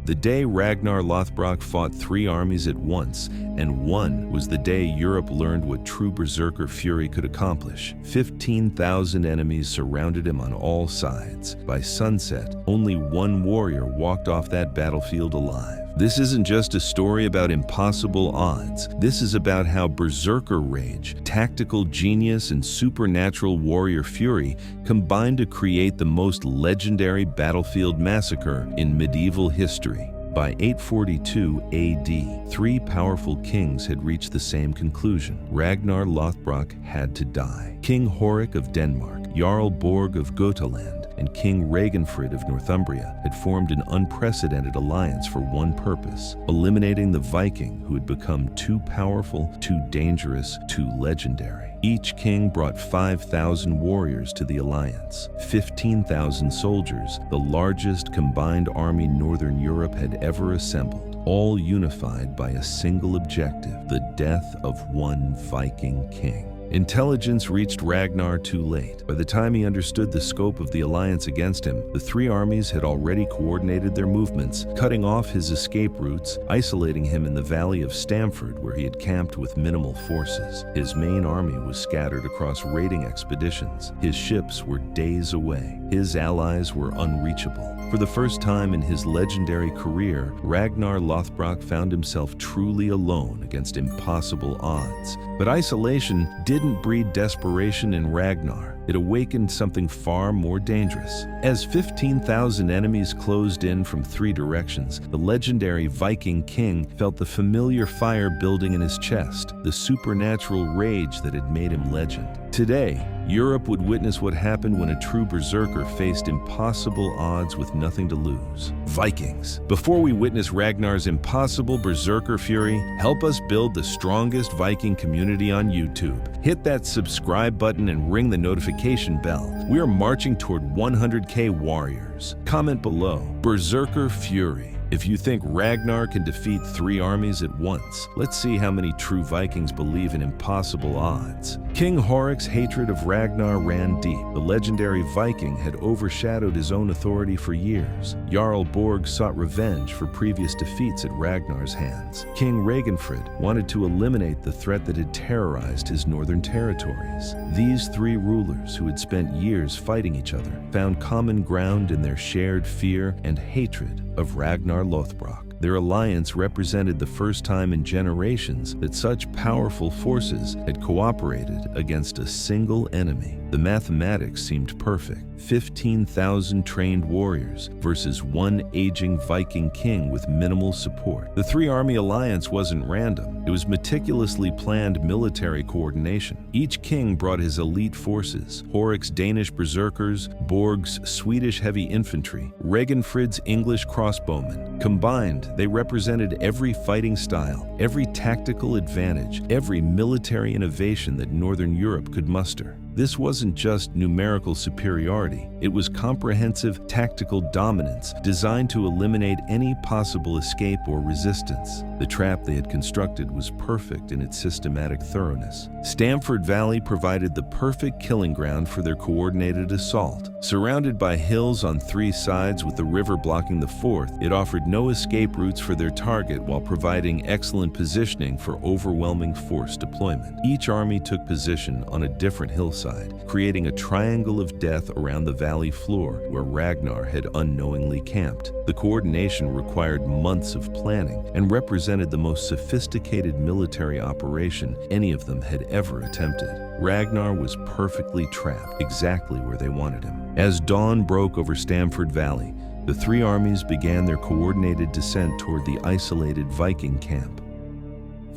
The day Ragnar Lothbrok fought 3 armies at once, and one was the day Europe learned what true Berserker fury could accomplish. 15,000 enemies surrounded him on all sides. By sunset, only one warrior walked off that battlefield alive. This isn't just a story about impossible odds. This is about how Berserker rage, tactical genius, and supernatural warrior fury combined to create the most legendary battlefield massacre in medieval history. By 842 AD, 3 powerful kings had reached the same conclusion. Ragnar Lothbrok had to die. King Horik of Denmark, Jarl Borg of Gotaland, and King Ragnfrid of Northumbria had formed an unprecedented alliance for one purpose: eliminating the Viking who had become too powerful, too dangerous, too legendary. Each king brought 5,000 warriors to the alliance, 15,000 soldiers, the largest combined army Northern Europe had ever assembled, all unified by a single objective: the death of one Viking king. Intelligence reached Ragnar too late. By the time he understood the scope of the alliance against him, the 3 armies had already coordinated their movements, cutting off his escape routes, isolating him in the valley of Stamford, where he had camped with minimal forces. His main army was scattered across raiding expeditions. His ships were days away. His allies were unreachable. For the first time in his legendary career, Ragnar Lothbrok found himself truly alone against impossible odds. But isolation didn't breed desperation in Ragnar. It awakened something far more dangerous. As 15,000 enemies closed in from 3 directions, the legendary Viking king felt the familiar fire building in his chest, the supernatural rage that had made him legend. Today, Europe would witness what happened when a true berserker faced impossible odds with nothing to lose. Vikings. Before we witness Ragnar's impossible berserker fury, help us build the strongest Viking community on YouTube. Hit that subscribe button and ring the notification bell. We are marching toward 100K warriors. Comment below, Berserker Fury. If you think Ragnar can defeat 3 armies at once, let's see how many true Vikings believe in impossible odds. King Horik's hatred of Ragnar ran deep. The legendary Viking had overshadowed his own authority for years. Jarl Borg sought revenge for previous defeats at Ragnar's hands. King Ragnfrid wanted to eliminate the threat that had terrorized his northern territories. These 3 rulers, who had spent years fighting each other, found common ground in their shared fear and hatred of Ragnar Lothbrok. Their alliance represented the first time in generations that such powerful forces had cooperated against a single enemy. The mathematics seemed perfect. 15,000 trained warriors versus one aging Viking king with minimal support. The 3-army alliance wasn't random. It was meticulously planned military coordination. Each king brought his elite forces: Horik's Danish berserkers, Borg's Swedish heavy infantry, Ragnfrid's English crossbowmen. Combined, they represented every fighting style, every tactical advantage, every military innovation that Northern Europe could muster. This wasn't just numerical superiority, it was comprehensive tactical dominance designed to eliminate any possible escape or resistance. The trap they had constructed was perfect in its systematic thoroughness. Stamford Valley provided the perfect killing ground for their coordinated assault. Surrounded by hills on 3 sides with the river blocking the 4th, it offered no escape routes for their target while providing excellent positioning for overwhelming force deployment. Each army took position on a different hillside, creating a triangle of death around the valley floor where Ragnar had unknowingly camped. The coordination required months of planning and represented the most sophisticated military operation any of them had ever attempted. Ragnar was perfectly trapped, exactly where they wanted him. As dawn broke over Stamford Valley, the 3 armies began their coordinated descent toward the isolated Viking camp.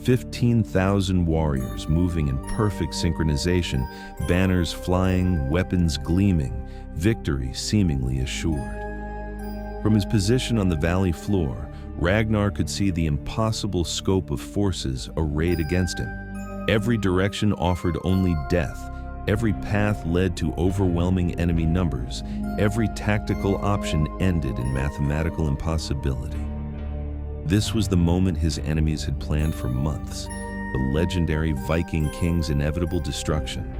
15,000 warriors moving in perfect synchronization, banners flying, weapons gleaming, victory seemingly assured. From his position on the valley floor, Ragnar could see the impossible scope of forces arrayed against him. Every direction offered only death. Every path led to overwhelming enemy numbers. Every tactical option ended in mathematical impossibility. This was the moment his enemies had planned for months, the legendary Viking king's inevitable destruction.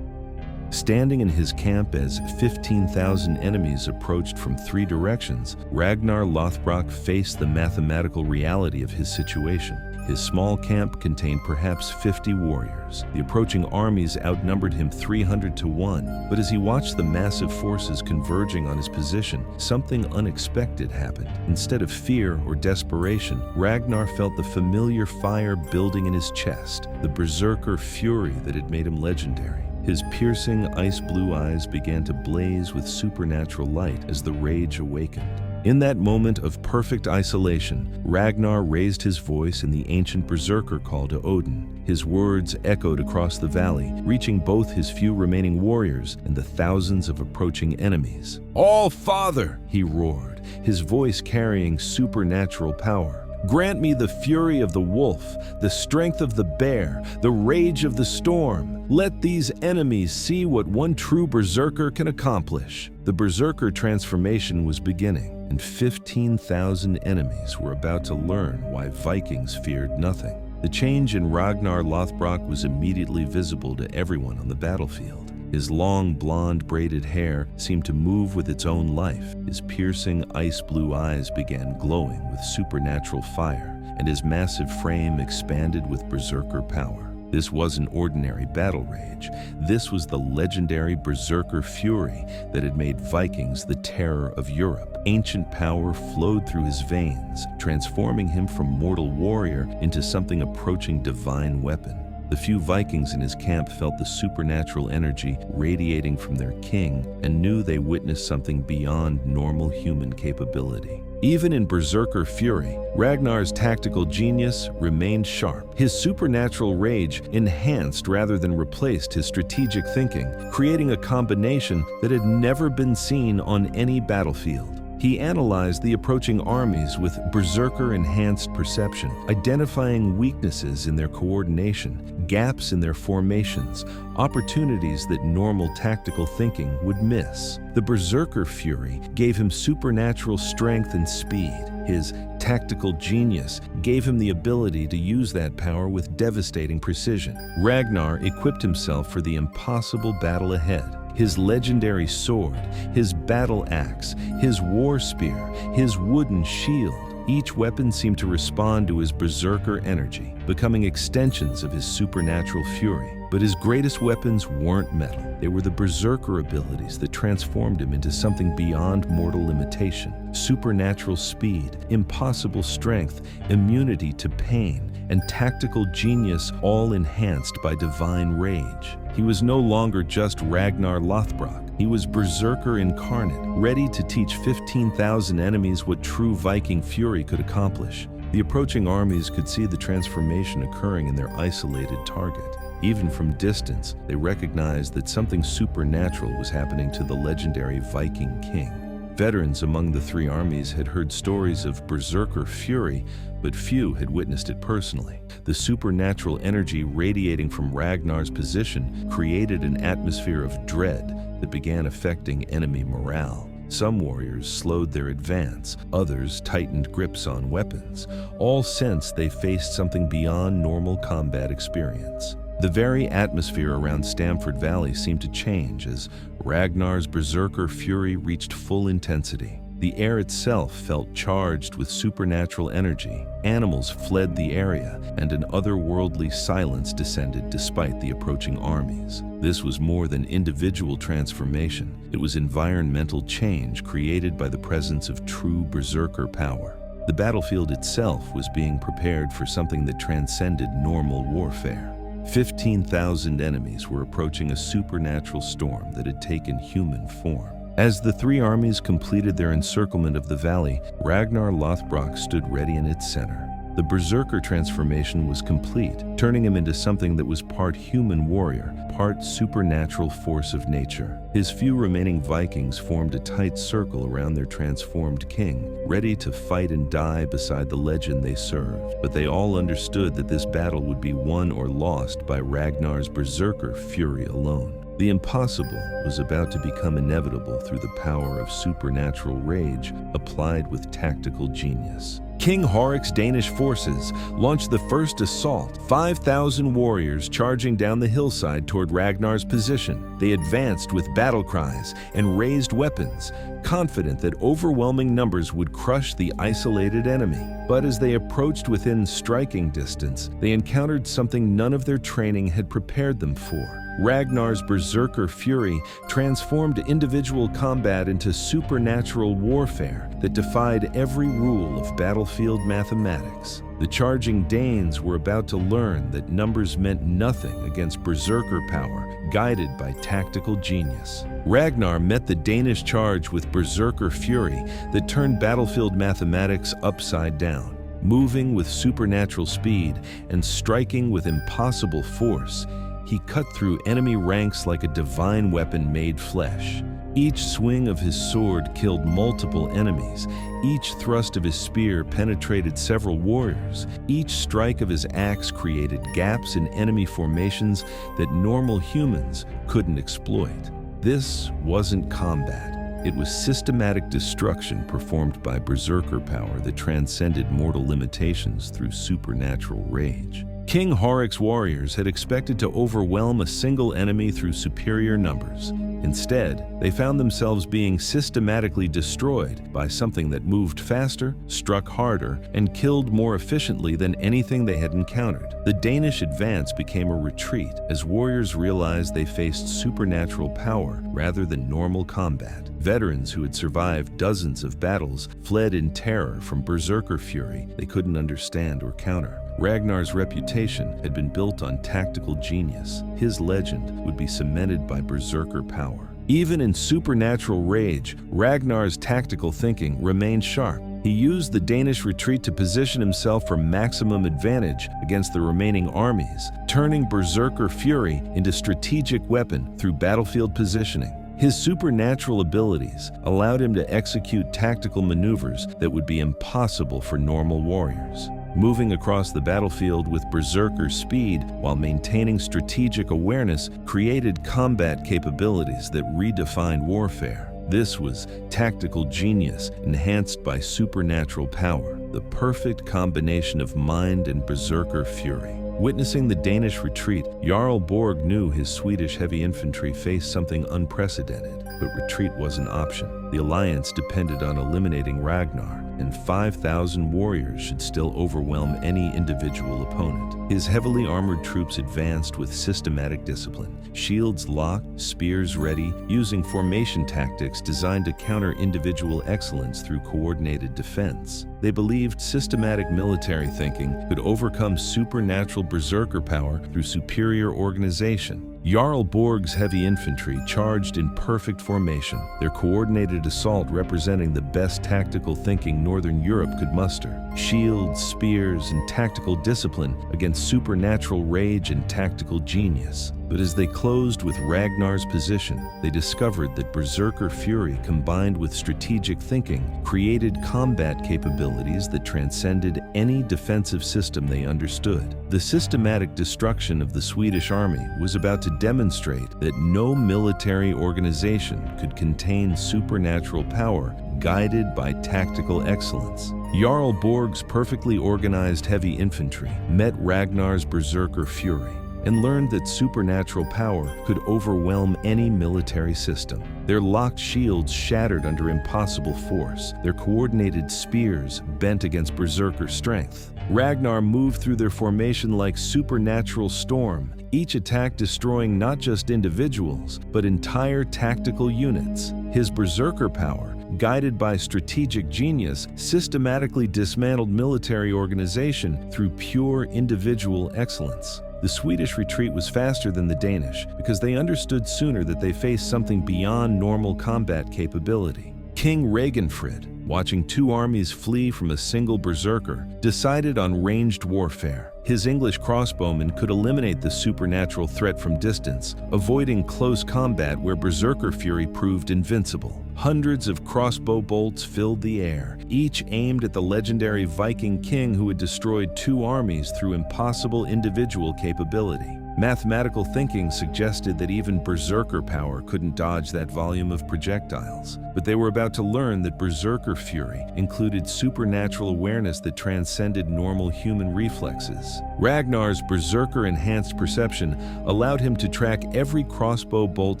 Standing in his camp as 15,000 enemies approached from 3 directions, Ragnar Lothbrok faced the mathematical reality of his situation. His small camp contained perhaps 50 warriors. The approaching armies outnumbered him 300 to 1, but as he watched the massive forces converging on his position, something unexpected happened. Instead of fear or desperation, Ragnar felt the familiar fire building in his chest, the berserker fury that had made him legendary. His piercing ice-blue eyes began to blaze with supernatural light as the rage awakened. In that moment of perfect isolation, Ragnar raised his voice in the ancient berserker call to Odin. His words echoed across the valley, reaching both his few remaining warriors and the thousands of approaching enemies. "All-Father!" he roared, his voice carrying supernatural power. "Grant me the fury of the wolf, the strength of the bear, the rage of the storm. Let these enemies see what one true berserker can accomplish." The berserker transformation was beginning, and 15,000 enemies were about to learn why Vikings feared nothing. The change in Ragnar Lothbrok was immediately visible to everyone on the battlefield. His long, blonde, braided hair seemed to move with its own life. His piercing, ice-blue eyes began glowing with supernatural fire, and his massive frame expanded with berserker power. This wasn't ordinary battle rage. This was the legendary berserker fury that had made Vikings the terror of Europe. Ancient power flowed through his veins, transforming him from mortal warrior into something approaching divine weapon. The few Vikings in his camp felt the supernatural energy radiating from their king and knew they witnessed something beyond normal human capability. Even in berserker fury, Ragnar's tactical genius remained sharp. His supernatural rage enhanced rather than replaced his strategic thinking, creating a combination that had never been seen on any battlefield. He analyzed the approaching armies with berserker-enhanced perception, identifying weaknesses in their coordination, gaps in their formations, opportunities that normal tactical thinking would miss. The berserker fury gave him supernatural strength and speed. His tactical genius gave him the ability to use that power with devastating precision. Ragnar equipped himself for the impossible battle ahead. His legendary sword, his battle axe, his war spear, his wooden shield. Each weapon seemed to respond to his berserker energy, becoming extensions of his supernatural fury. But his greatest weapons weren't metal. They were the berserker abilities that transformed him into something beyond mortal limitation. Supernatural speed, impossible strength, immunity to pain, and tactical genius, all enhanced by divine rage. He was no longer just Ragnar Lothbrok. He was Berserker incarnate, ready to teach 15,000 enemies what true Viking fury could accomplish. The approaching armies could see the transformation occurring in their isolated target. Even from distance, they recognized that something supernatural was happening to the legendary Viking king. Veterans among the 3 armies had heard stories of berserker fury, but few had witnessed it personally. The supernatural energy radiating from Ragnar's position created an atmosphere of dread that began affecting enemy morale. Some warriors slowed their advance, others tightened grips on weapons. All sensed they faced something beyond normal combat experience. The very atmosphere around Stamford Valley seemed to change as Ragnar's berserker fury reached full intensity. The air itself felt charged with supernatural energy. Animals fled the area, and an otherworldly silence descended despite the approaching armies. This was more than individual transformation. It was environmental change created by the presence of true berserker power. The battlefield itself was being prepared for something that transcended normal warfare. 15,000 enemies were approaching a supernatural storm that had taken human form. As the 3 armies completed their encirclement of the valley, Ragnar Lothbrok stood ready in its center. The berserker transformation was complete, turning him into something that was part human warrior, part supernatural force of nature. His few remaining Vikings formed a tight circle around their transformed king, ready to fight and die beside the legend they served. But they all understood that this battle would be won or lost by Ragnar's berserker fury alone. The impossible was about to become inevitable through the power of supernatural rage applied with tactical genius. King Horik's Danish forces launched the first assault, 5,000 warriors charging down the hillside toward Ragnar's position. They advanced with battle cries and raised weapons, confident that overwhelming numbers would crush the isolated enemy. But as they approached within striking distance, they encountered something none of their training had prepared them for. Ragnar's Berserker fury transformed individual combat into supernatural warfare that defied every rule of battlefield mathematics. The charging Danes were about to learn that numbers meant nothing against Berserker power, guided by tactical genius. Ragnar met the Danish charge with Berserker fury that turned battlefield mathematics upside down. Moving with supernatural speed and striking with impossible force, he cut through enemy ranks like a divine weapon made flesh. Each swing of his sword killed multiple enemies. Each thrust of his spear penetrated several warriors. Each strike of his axe created gaps in enemy formations that normal humans couldn't exploit. This wasn't combat. It was systematic destruction performed by Berserker power that transcended mortal limitations through supernatural rage. King Horik's warriors had expected to overwhelm a single enemy through superior numbers. Instead, they found themselves being systematically destroyed by something that moved faster, struck harder, and killed more efficiently than anything they had encountered. The Danish advance became a retreat as warriors realized they faced supernatural power rather than normal combat. Veterans who had survived dozens of battles fled in terror from Berserker fury they couldn't understand or counter. Ragnar's reputation had been built on tactical genius. His legend would be cemented by Berserker power. Even in supernatural rage, Ragnar's tactical thinking remained sharp. He used the Danish retreat to position himself for maximum advantage against the remaining armies, turning Berserker fury into strategic weapon through battlefield positioning. His supernatural abilities allowed him to execute tactical maneuvers that would be impossible for normal warriors. Moving across the battlefield with Berserker speed while maintaining strategic awareness created combat capabilities that redefined warfare. This was tactical genius enhanced by supernatural power, the perfect combination of mind and Berserker fury. Witnessing the Danish retreat, Jarl Borg knew his Swedish heavy infantry faced something unprecedented, but retreat was an option. The alliance depended on eliminating Ragnar, and 5,000 warriors should still overwhelm any individual opponent. His heavily armored troops advanced with systematic discipline, shields locked, spears ready, using formation tactics designed to counter individual excellence through coordinated defense. They believed systematic military thinking could overcome supernatural Berserker power through superior organization. Jarl Borg's heavy infantry charged in perfect formation, their coordinated assault representing the best tactical thinking Northern Europe could muster. Shields, spears, and tactical discipline against supernatural rage and tactical genius. But as they closed with Ragnar's position, they discovered that Berserker fury combined with strategic thinking created combat capabilities that transcended any defensive system they understood. The systematic destruction of the Swedish army was about to demonstrate that no military organization could contain supernatural power guided by tactical excellence. Jarl Borg's perfectly organized heavy infantry met Ragnar's Berserker fury and learned that supernatural power could overwhelm any military system. Their locked shields shattered under impossible force, their coordinated spears bent against Berserker strength. Ragnar moved through their formation like supernatural storm, each attack destroying not just individuals, but entire tactical units. His Berserker power, guided by strategic genius, systematically dismantled military organization through pure individual excellence. The Swedish retreat was faster than the Danish because they understood sooner that they faced something beyond normal combat capability. King Ragnfrid, watching two armies flee from a single Berserker, decided on ranged warfare. His English crossbowmen could eliminate the supernatural threat from distance, avoiding close combat where Berserker fury proved invincible. Hundreds of crossbow bolts filled the air, each aimed at the legendary Viking king who had destroyed two armies through impossible individual capability. Mathematical thinking suggested that even Berserker power couldn't dodge that volume of projectiles. But they were about to learn that Berserker fury included supernatural awareness that transcended normal human reflexes. Ragnar's Berserker-enhanced perception allowed him to track every crossbow bolt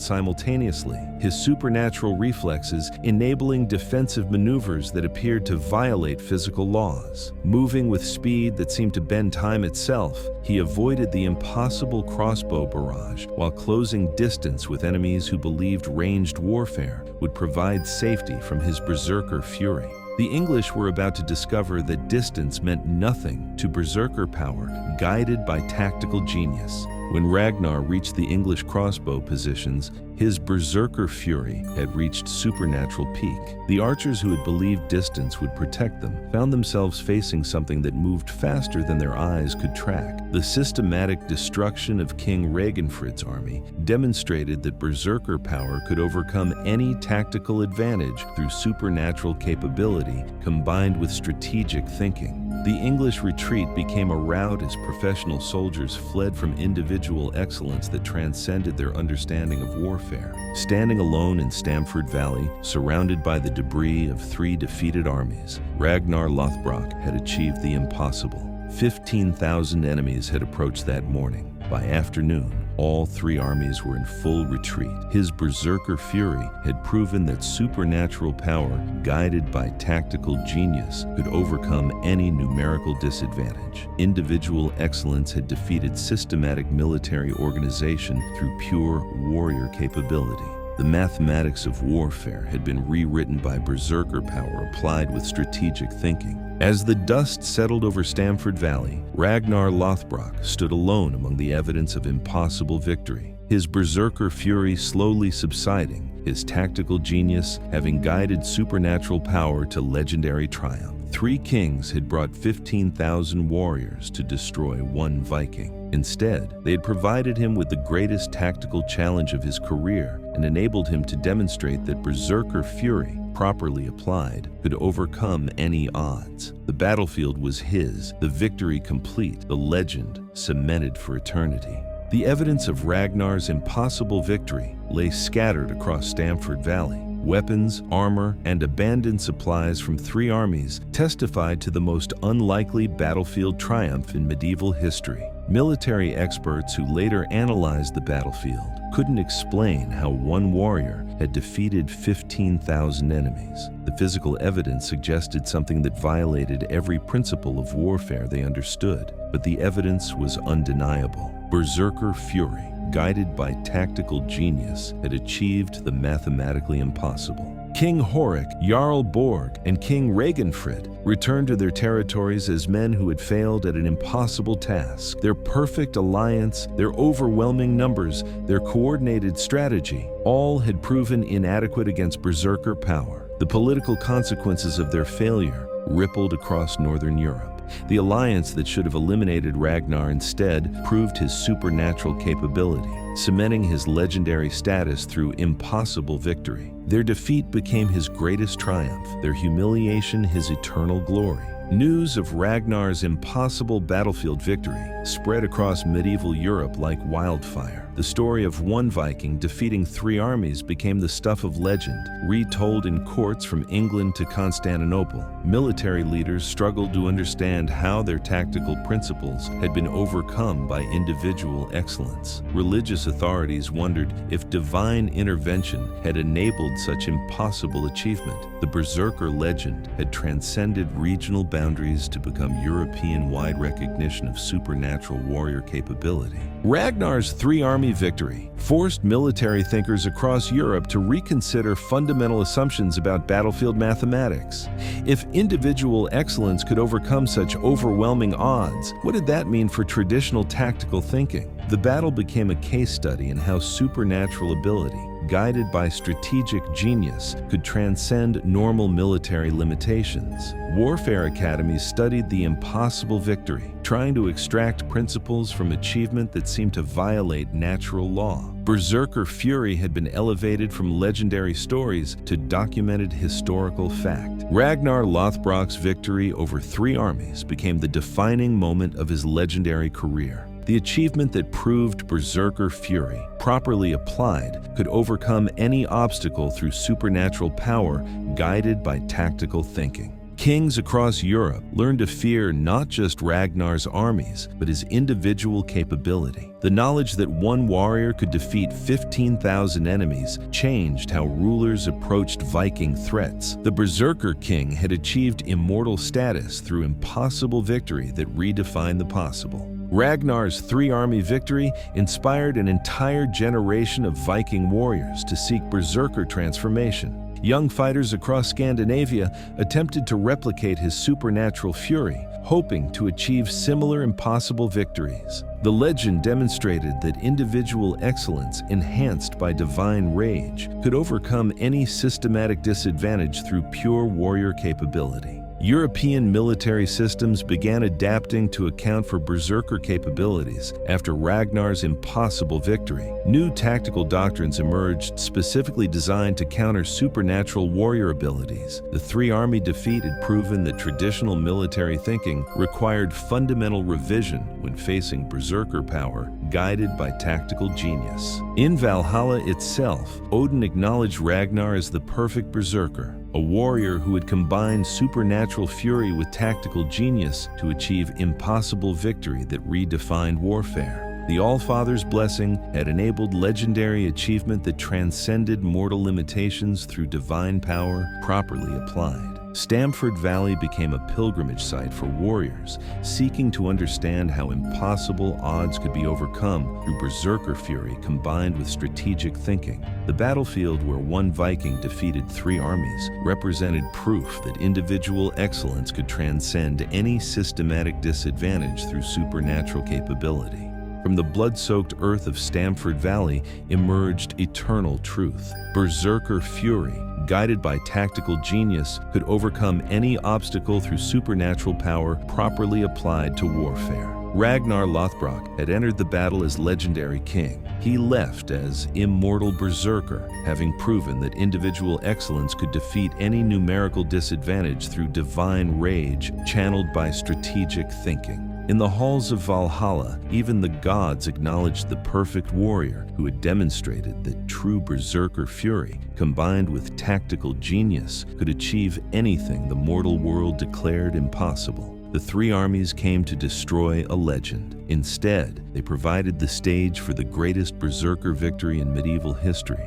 simultaneously, his supernatural reflexes enabling defensive maneuvers that appeared to violate physical laws. Moving with speed that seemed to bend time itself, he avoided the impossible crossbow barrage while closing distance with enemies who believed ranged warfare would provide safety from his Berserker fury. The English were about to discover that distance meant nothing to Berserker power, guided by tactical genius. When Ragnar reached the English crossbow positions, his Berserker fury had reached supernatural peak. The archers who had believed distance would protect them found themselves facing something that moved faster than their eyes could track. The systematic destruction of King Ragnfrid's army demonstrated that Berserker power could overcome any tactical advantage through supernatural capability combined with strategic thinking. The English retreat became a rout as professional soldiers fled from individual excellence that transcended their understanding of warfare. Standing alone in Stamford Valley, surrounded by the debris of 3 defeated armies, Ragnar Lothbrok had achieved the impossible. 15,000 enemies had approached that morning. By afternoon, all 3 armies were in full retreat. His Berserker fury had proven that supernatural power, guided by tactical genius, could overcome any numerical disadvantage. Individual excellence had defeated systematic military organization through pure warrior capability. The mathematics of warfare had been rewritten by Berserker power applied with strategic thinking. As the dust settled over Stamford Valley, Ragnar Lothbrok stood alone among the evidence of impossible victory. His Berserker fury slowly subsiding, his tactical genius having guided supernatural power to legendary triumph. 3 kings had brought 15,000 warriors to destroy 1 Viking. Instead, they had provided him with the greatest tactical challenge of his career and enabled him to demonstrate that Berserker fury, properly applied, could overcome any odds. The battlefield was his, the victory complete, the legend cemented for eternity. The evidence of Ragnar's impossible victory lay scattered across Stamford Valley. Weapons, armor, and abandoned supplies from 3 armies testified to the most unlikely battlefield triumph in medieval history. Military experts who later analyzed the battlefield couldn't explain how 1 warrior had defeated 15,000 enemies. The physical evidence suggested something that violated every principle of warfare they understood, but the evidence was undeniable. Berserker fury, guided by tactical genius, had achieved the mathematically impossible. King Horik, Jarl Borg, and King Ragnfrid returned to their territories as men who had failed at an impossible task. Their perfect alliance, their overwhelming numbers, their coordinated strategy, all had proven inadequate against Berserker power. The political consequences of their failure rippled across northern Europe. The alliance that should have eliminated Ragnar instead proved his supernatural capability, cementing his legendary status through impossible victory. Their defeat became his greatest triumph, their humiliation his eternal glory. News of Ragnar's impossible battlefield victory spread across medieval Europe like wildfire. The story of 1 Viking defeating 3 armies became the stuff of legend, retold in courts from England to Constantinople. Military leaders struggled to understand how their tactical principles had been overcome by individual excellence. Religious authorities wondered if divine intervention had enabled such impossible achievement. The Berserker legend had transcended regional boundaries to become European-wide recognition of supernatural warrior capability. Ragnar's 3-army victory forced military thinkers across Europe to reconsider fundamental assumptions about battlefield mathematics. If individual excellence could overcome such overwhelming odds, what did that mean for traditional tactical thinking? The battle became a case study in how supernatural ability, guided by strategic genius, could transcend normal military limitations. Warfare academies studied the impossible victory, trying to extract principles from achievement that seemed to violate natural law. Berserker fury had been elevated from legendary stories to documented historical fact. Ragnar Lothbrok's victory over 3 armies became the defining moment of his legendary career. the achievement that proved Berserker fury, properly applied, could overcome any obstacle through supernatural power guided by tactical thinking. Kings across Europe learned to fear not just Ragnar's armies, but his individual capability. The knowledge that one warrior could defeat 15,000 enemies changed how rulers approached Viking threats. The Berserker King had achieved immortal status through impossible victory that redefined the possible. Ragnar's three-army victory inspired an entire generation of Viking warriors to seek Berserker transformation. Young fighters across Scandinavia attempted to replicate his supernatural fury, hoping to achieve similar impossible victories. The legend demonstrated that individual excellence enhanced by divine rage could overcome any systematic disadvantage through pure warrior capability. European military systems began adapting to account for Berserker capabilities after Ragnar's impossible victory. New tactical doctrines emerged specifically designed to counter supernatural warrior abilities. The three-army defeat had proven that traditional military thinking required fundamental revision when facing Berserker power, guided by tactical genius. In Valhalla itself, Odin acknowledged Ragnar as the perfect Berserker, a warrior who had combined supernatural fury with tactical genius to achieve impossible victory that redefined warfare. The Allfather's blessing had enabled legendary achievement that transcended mortal limitations through divine power properly applied. Stamford Valley became a pilgrimage site for warriors seeking to understand how impossible odds could be overcome through Berserker fury combined with strategic thinking. The battlefield where one Viking defeated three armies represented proof that individual excellence could transcend any systematic disadvantage through supernatural capability. From the blood-soaked earth of Stamford Valley emerged eternal truth. Berserker fury, guided by tactical genius, could overcome any obstacle through supernatural power properly applied to warfare. Ragnar Lothbrok had entered the battle as legendary king. He left as immortal Berserker, having proven that individual excellence could defeat any numerical disadvantage through divine rage channeled by strategic thinking. In the halls of Valhalla, even the gods acknowledged the perfect warrior who had demonstrated that true Berserker fury, combined with tactical genius, could achieve anything the mortal world declared impossible. The three armies came to destroy a legend. Instead, they provided the stage for the greatest Berserker victory in medieval history.